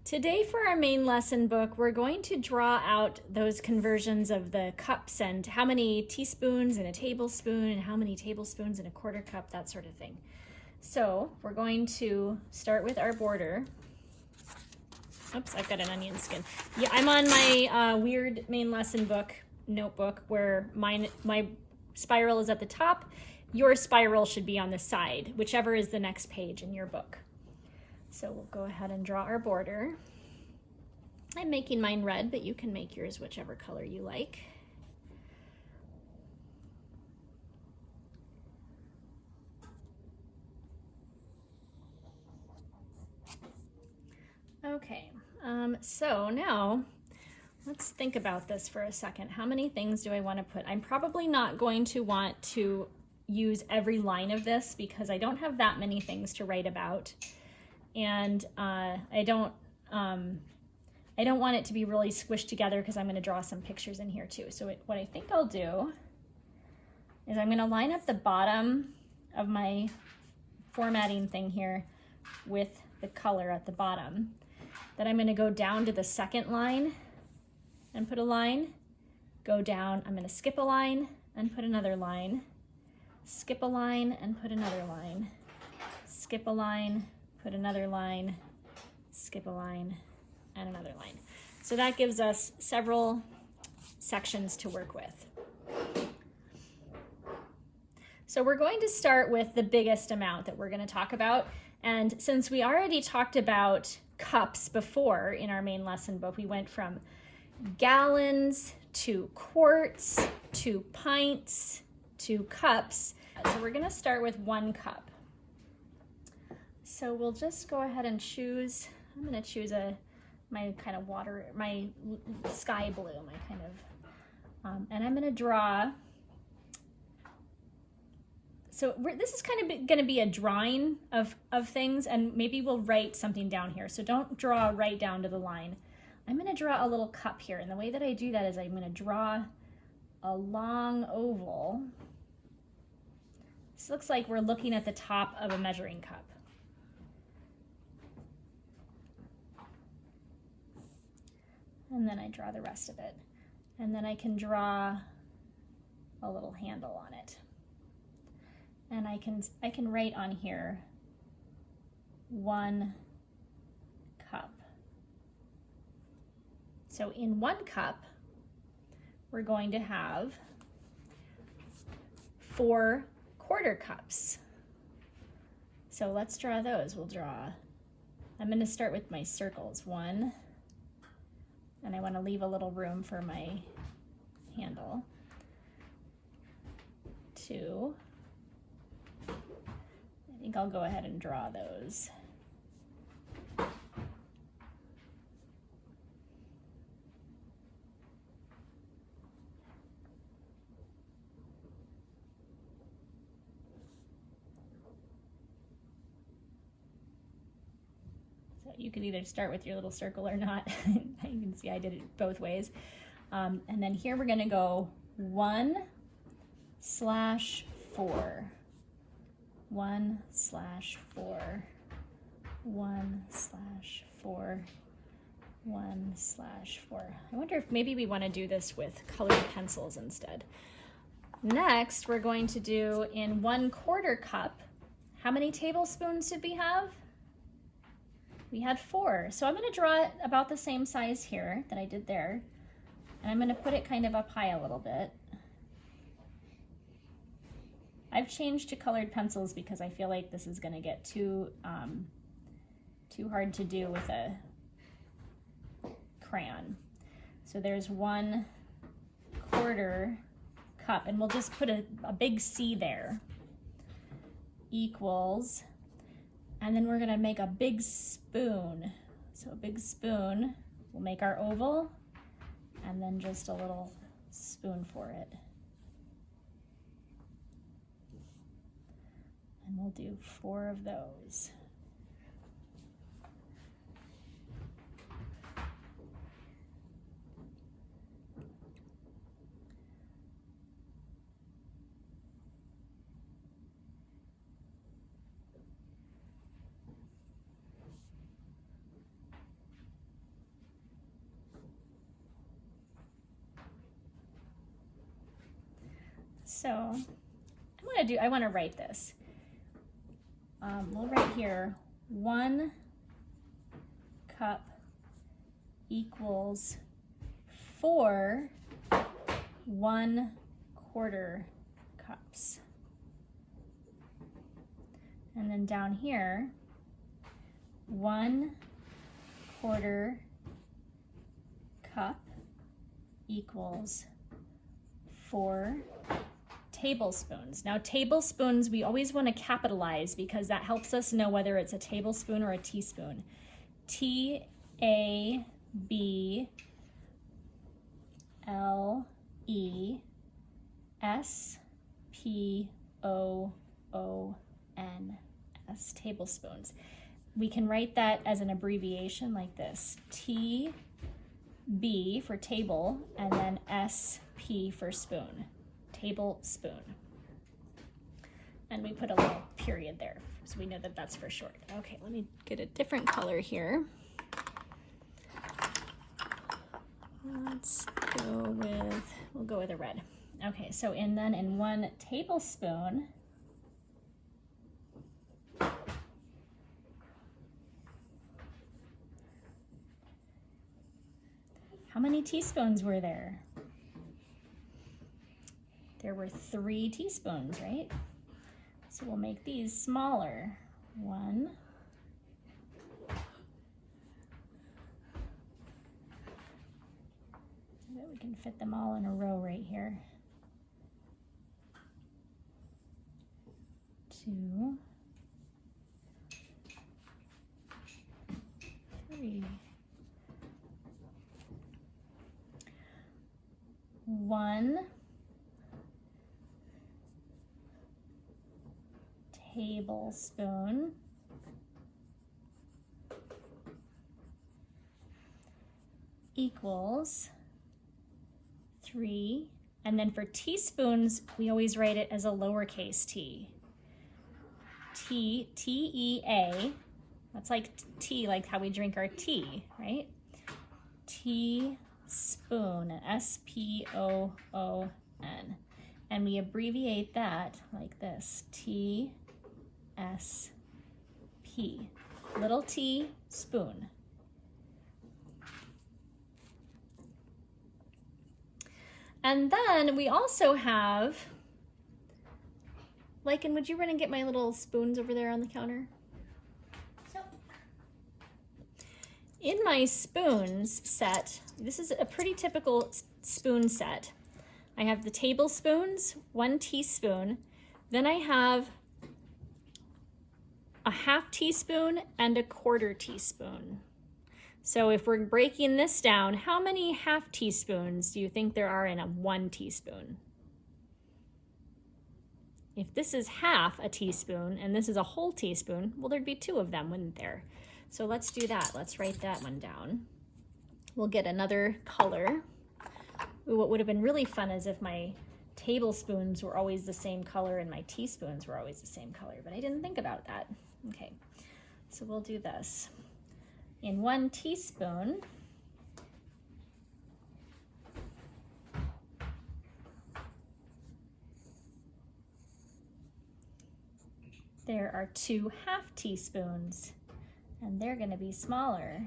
Today for our main lesson book, we're going to draw out those conversions of the cups and how many teaspoons in a tablespoon and how many tablespoons in a quarter cup, that sort of thing. So we're going to start with our border. Oops, I've got an onion skin. Yeah, I'm on my weird main lesson book notebook where my spiral is at the top. Your spiral should be on the side, whichever is the next page in your book. So we'll go ahead and draw our border. I'm making mine red, but you can make yours whichever color you like. Okay, so now let's think about this for a second. How many things do I want to put? I'm probably not going to want to use every line of this because I don't have that many things to write about. And I don't want it to be really squished together because I'm going to draw some pictures in here too. So what I think I'll do is I'm going to line up the bottom of my formatting thing here with the color at the bottom. Then I'm going to go down to the second line and put a line, go down, I'm going to skip a line and put another line, skip a line and put another line, skip a line, put another line, skip a line, and another line. So that gives us several sections to work with. So we're going to start with the biggest amount that we're going to talk about. And since we already talked about cups before in our main lesson book, we went from gallons to quarts to pints to cups. So we're going to start with 1 cup. So we'll just go ahead and choose, I'm going to choose my kind of water, my sky blue, my kind of, and I'm going to draw. So this is kind of going to be a drawing of things, and maybe we'll write something down here. So don't draw right down to the line. I'm going to draw a little cup here, and the way that I do that is I'm going to draw a long oval. This looks like we're looking at the top of a measuring cup. And then I draw the rest of it. And then I can draw a little handle on it. And I can write on here 1 cup. So in 1 cup, we're going to have 4 quarter cups. So let's draw those. I'm going to start with my circles. 1, and I want to leave a little room for my handle. 2. I think I'll go ahead and draw those. You can either start with your little circle or not. You can see I did it both ways. And then here we're going to go 1/4. 1/4. 1/4. 1/4. I wonder if maybe we want to do this with colored pencils instead. Next, we're going to do in 1/4 cup. How many tablespoons did we have? We had 4. So I'm going to draw it about the same size here that I did there. And I'm going to put it kind of up high a little bit. I've changed to colored pencils because I feel like this is going to get too hard to do with a crayon. So there's 1/4 cup, and we'll just put a big C there, equals, and then we're going to make a big spoon. So a big spoon, we'll make our oval, and then just a little spoon for it. And we'll do 4 of those. So I want to write this. We'll write here 1 cup equals 4 1/4 cups. And then down here, 1/4 cup equals 4 tablespoons. Now tablespoons, we always want to capitalize because that helps us know whether it's a tablespoon or a teaspoon. TABLESPOONS, tablespoons. We can write that as an abbreviation like this. TB for table, and then SP for spoon. Tablespoon. And we put a little period there, so we know that that's for short. Okay, let me get a different color here. We'll go with a red. Okay, so in 1 tablespoon, how many teaspoons were there? There were 3 teaspoons, right? So we'll make these smaller. 1. We can fit them all in a row right here. 2, 3. 1 tablespoon equals 3, and then for teaspoons, we always write it as a lowercase t. T-E-A, that's like tea, like how we drink our tea, right? Teaspoon, S-P-O-O-N. And we abbreviate that like this, T-S-P, little t, spoon. And then we also have, Lycan, would you run and get my little spoons over there on the counter? So, in my spoons set, this is a pretty typical spoon set. I have the tablespoons, 1 teaspoon, then I have a 1/2 teaspoon and a 1/4 teaspoon. So if we're breaking this down, how many 1/2 teaspoons do you think there are in a 1 teaspoon? If this is 1/2 a teaspoon and this is a whole teaspoon, well, there'd be 2 of them, wouldn't there? So let's do that. Let's write that one down. We'll get another color. Ooh, what would have been really fun is if my tablespoons were always the same color and my teaspoons were always the same color, but I didn't think about that. Okay, so we'll do this. In 1 teaspoon, there are 2 1/2 teaspoons, and they're going to be smaller.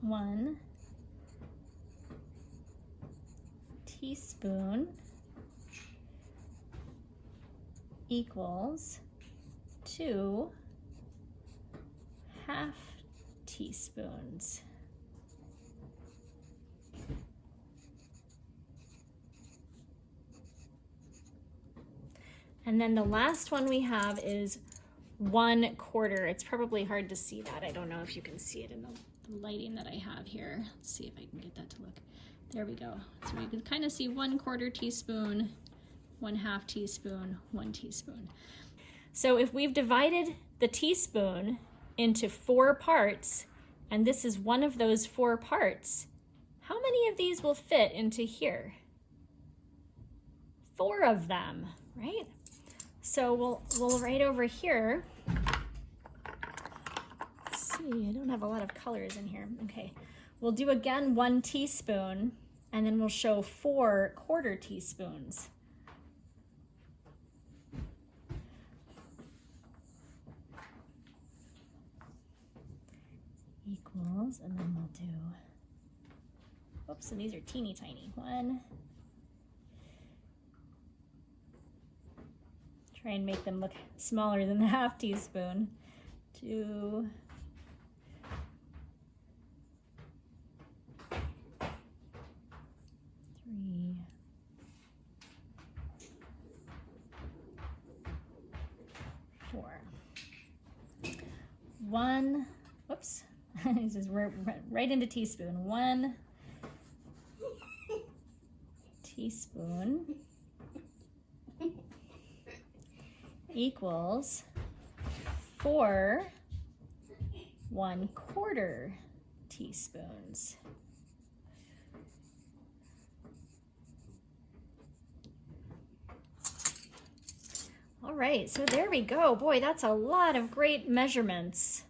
One teaspoon equals 2 1/2 teaspoons. And then the last one we have is 1/4. It's probably hard to see that. I don't know if you can see it in the lighting that I have here. Let's see if I can get that to look. There we go. So you can kind of see 1/4 teaspoon, 1/2 teaspoon, 1 teaspoon. So if we've divided the teaspoon into 4 parts, and this is one of those 4 parts, how many of these will fit into here? 4 of them, right? So we'll write over here. Let's see, I don't have a lot of colors in here. Okay, we'll do again 1 teaspoon, and then we'll show 4 1/4 teaspoons. Equals, and then we'll do, oops, and these are teeny tiny. 1, try and make them look smaller than the 1/2 teaspoon. 2, 3, 4. 1, whoops, this is right into teaspoon. 1 teaspoon equals 4 1/4 teaspoons. All right, so there we go. Boy, that's a lot of great measurements.